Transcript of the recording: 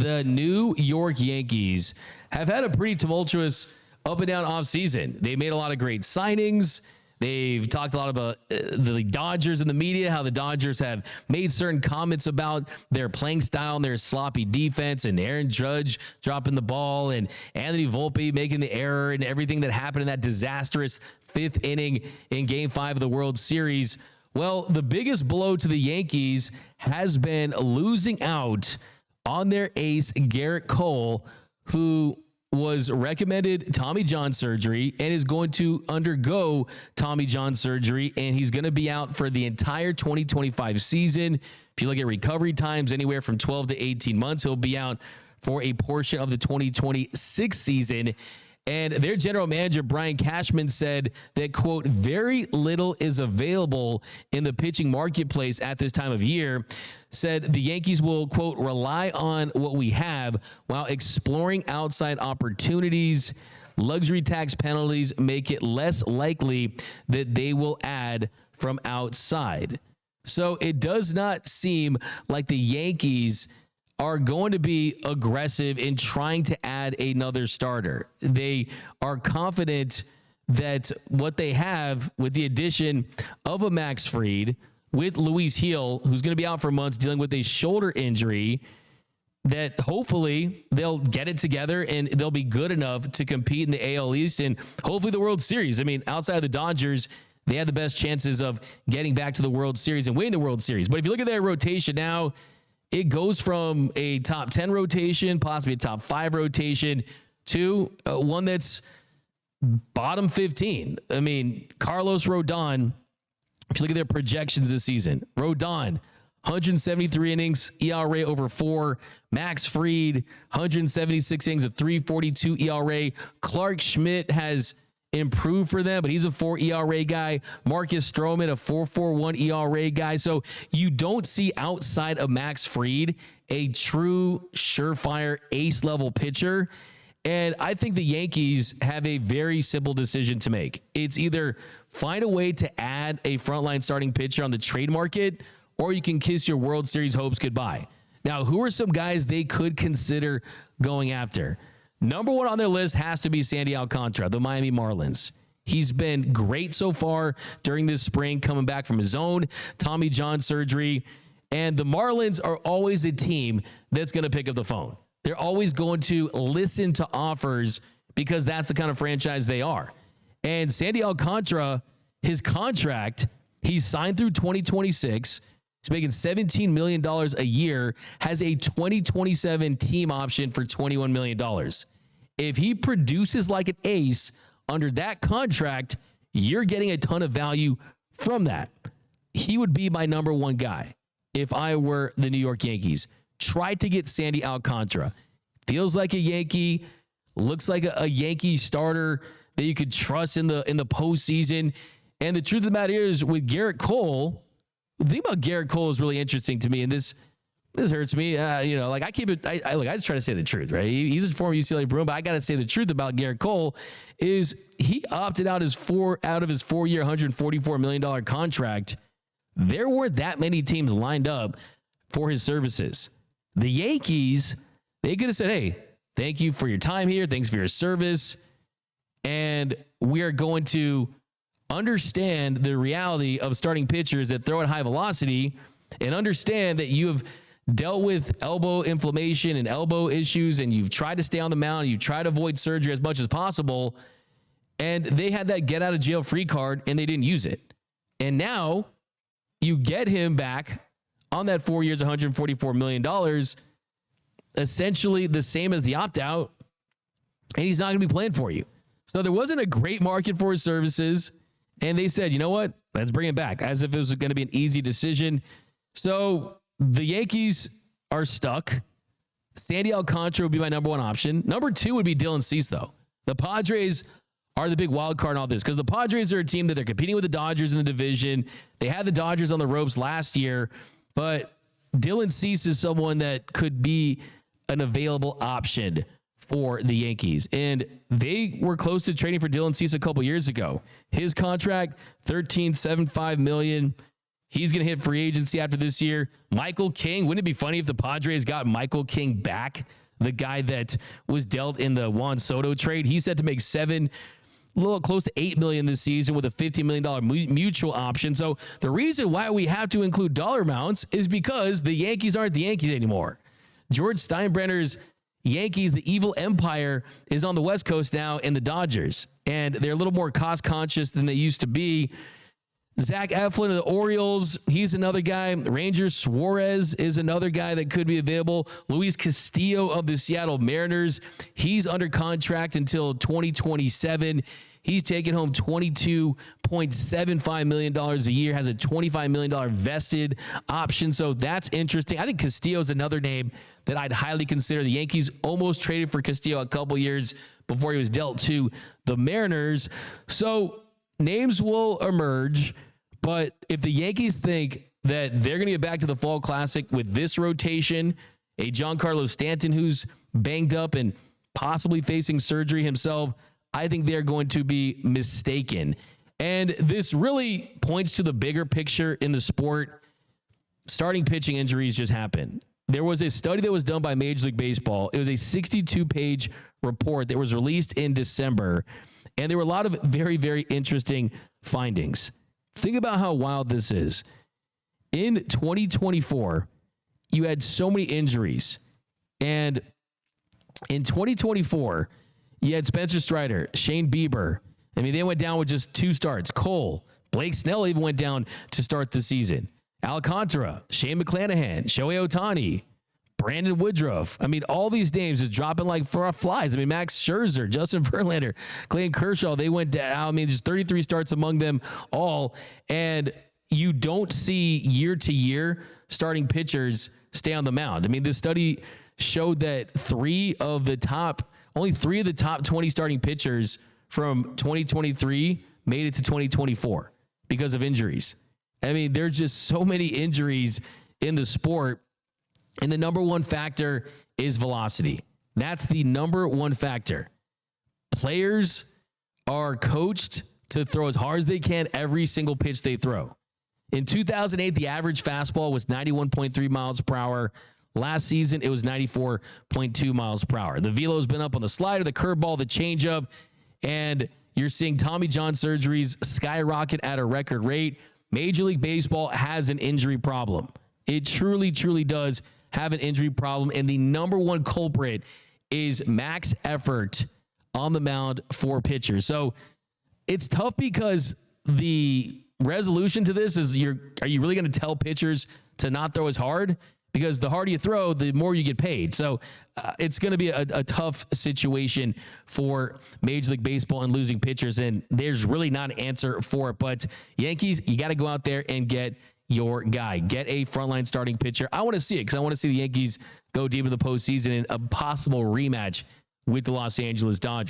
the New York Yankees have had a pretty tumultuous up and down offseason. They made a lot of great signings. They've talked a lot about the Dodgers in the media, how the Dodgers have made certain comments about their playing style and their sloppy defense, and Aaron Judge dropping the ball and Anthony Volpe making the error and everything that happened in that disastrous fifth inning in Game 5 of the World Series. Well, the biggest blow to the Yankees has been losing out on their ace, Gerrit Cole, who was recommended Tommy John surgery and is going to undergo Tommy John surgery, and he's going to be out for the entire 2025 season. If you look at recovery times, anywhere from 12 to 18 months, he'll be out for a portion of the 2026 season. And their general manager, Brian Cashman, said that, quote, very little is available in the pitching marketplace at this time of year. Said the Yankees will, quote, rely on what we have while exploring outside opportunities. Luxury tax penalties make it less likely that they will add from outside. So it does not seem like the Yankees are going to be aggressive in trying to add another starter. They are confident that what they have with the addition of a Max Fried, with Luis Gil, who's going to be out for months dealing with a shoulder injury, that hopefully they'll get it together and they'll be good enough to compete in the AL East and hopefully the World Series. I mean, outside of the Dodgers, they have the best chances of getting back to the World Series and winning the World Series. But if you look at their rotation now, it goes from a top 10 rotation, possibly a top 5 rotation, to one that's bottom 15. I mean, Carlos Rodon, if you look at their projections this season, Rodon, 173 innings, ERA over 4. Max Fried, 176 innings, a 3.42 ERA. Clark Schmidt has improved for them, but he's a 4 ERA guy. Marcus Stroman, a 4.41 ERA guy. So you don't see outside of Max Fried a true surefire ace level pitcher. And I think the Yankees have a very simple decision to make. It's either find a way to add a frontline starting pitcher on the trade market, or you can kiss your World Series hopes goodbye. Now, who are some guys they could consider going after? Number one on their list has to be Sandy Alcantara, the Miami Marlins. He's been great so far during this spring, coming back from his own Tommy John surgery. And the Marlins are always a team that's going to pick up the phone. They're always going to listen to offers because that's the kind of franchise they are. And Sandy Alcantara, his contract, he's signed through 2026. He's making $17 million a year, has a 2027 team option for $21 million. If he produces like an ace under that contract, you're getting a ton of value from that. He would be my number one guy if I were the New York Yankees. Try to get Sandy Alcantara. Feels like a Yankee, looks like a Yankee starter that you could trust in the postseason. And the truth of the matter is, with Gerrit Cole, the thing about Gerrit Cole is really interesting to me, and this hurts me. Like I keep it. I just try to say the truth, right? He's a former UCLA Bruin, but I got to say the truth about Gerrit Cole is he opted out of his 4-year, $144 million contract. There weren't that many teams lined up for his services. The Yankees, they could have said, "Hey, thank you for your time here. Thanks for your service, and we are going to understand the reality of starting pitchers that throw at high velocity and understand that you have dealt with elbow inflammation and elbow issues, and you've tried to stay on the mound, and you've tried to avoid surgery as much as possible." And they had that get out of jail free card and they didn't use it. And now you get him back on that 4 years, $144 million, essentially the same as the opt-out, and he's not going to be playing for you. So there wasn't a great market for his services. And they said, you know what? Let's bring it back, as if it was going to be an easy decision. So the Yankees are stuck. Sandy Alcantara would be my number one option. Number two would be Dylan Cease, though. The Padres are the big wild card in all this because the Padres are a team that they're competing with the Dodgers in the division. They had the Dodgers on the ropes last year, but Dylan Cease is someone that could be an available option for the Yankees. And they were close to trading for Dylan Cease a couple years ago. His contract, $13.75 million. He's going to hit free agency after this year. Michael King. Wouldn't it be funny if the Padres got Michael King back? The guy that was dealt in the Juan Soto trade. He's set to make a little close to $8 million this season with a $50 million mutual option. So the reason why we have to include dollar amounts is because the Yankees aren't the Yankees anymore. George Steinbrenner's Yankees, the evil empire, is on the West Coast now in the Dodgers, and they're a little more cost conscious than they used to be. Zach Eflin of the Orioles, he's another guy. Rangers Suarez is another guy that could be available. Luis Castillo of the Seattle Mariners, he's under contract until 2027. He's taking home $22.75 million a year, has a $25 million vested option. So that's interesting. I think Castillo's another name that I'd highly consider. The Yankees almost traded for Castillo a couple years before he was dealt to the Mariners. So names will emerge. But if the Yankees think that they're going to get back to the Fall Classic with this rotation, a Giancarlo Stanton who's banged up and possibly facing surgery himself, I think they're going to be mistaken. And this really points to the bigger picture in the sport. Starting pitching injuries just happen. There was a study that was done by Major League Baseball. It was a 62-page report that was released in December, and there were a lot of very, very interesting findings. Think about how wild this is. In 2024, you had so many injuries. And in 2024, you had Spencer Strider, Shane Bieber. I mean, they went down with just 2 starts. Cole, Blake Snell even went down to start the season. Alcantara, Shane McClanahan, Shohei Ohtani, Brandon Woodruff. I mean, all these names is dropping like flies. I mean, Max Scherzer, Justin Verlander, Clayton Kershaw, they went down. I mean, there's 33 starts among them all. And you don't see year to year starting pitchers stay on the mound. I mean, this study showed that only 3 of the top 20 starting pitchers from 2023 made it to 2024 because of injuries. I mean, there's just so many injuries in the sport. And the number one factor is velocity. That's the number one factor. Players are coached to throw as hard as they can every single pitch they throw. In 2008, the average fastball was 91.3 miles per hour. Last season, it was 94.2 miles per hour. The velo's been up on the slider, the curveball, the changeup, and you're seeing Tommy John surgeries skyrocket at a record rate. Major League Baseball has an injury problem. It truly, truly does have an injury problem, and the number one culprit is max effort on the mound for pitchers. So it's tough because the resolution to this is are you really going to tell pitchers to not throw as hard? Because the harder you throw, the more you get paid. So it's going to be a tough situation for Major League Baseball and losing pitchers, and there's really not an answer for it. But Yankees, you got to go out there and get your guy. Get a frontline starting pitcher. I want to see it because I want to see the Yankees go deep into the postseason in a possible rematch with the Los Angeles Dodgers.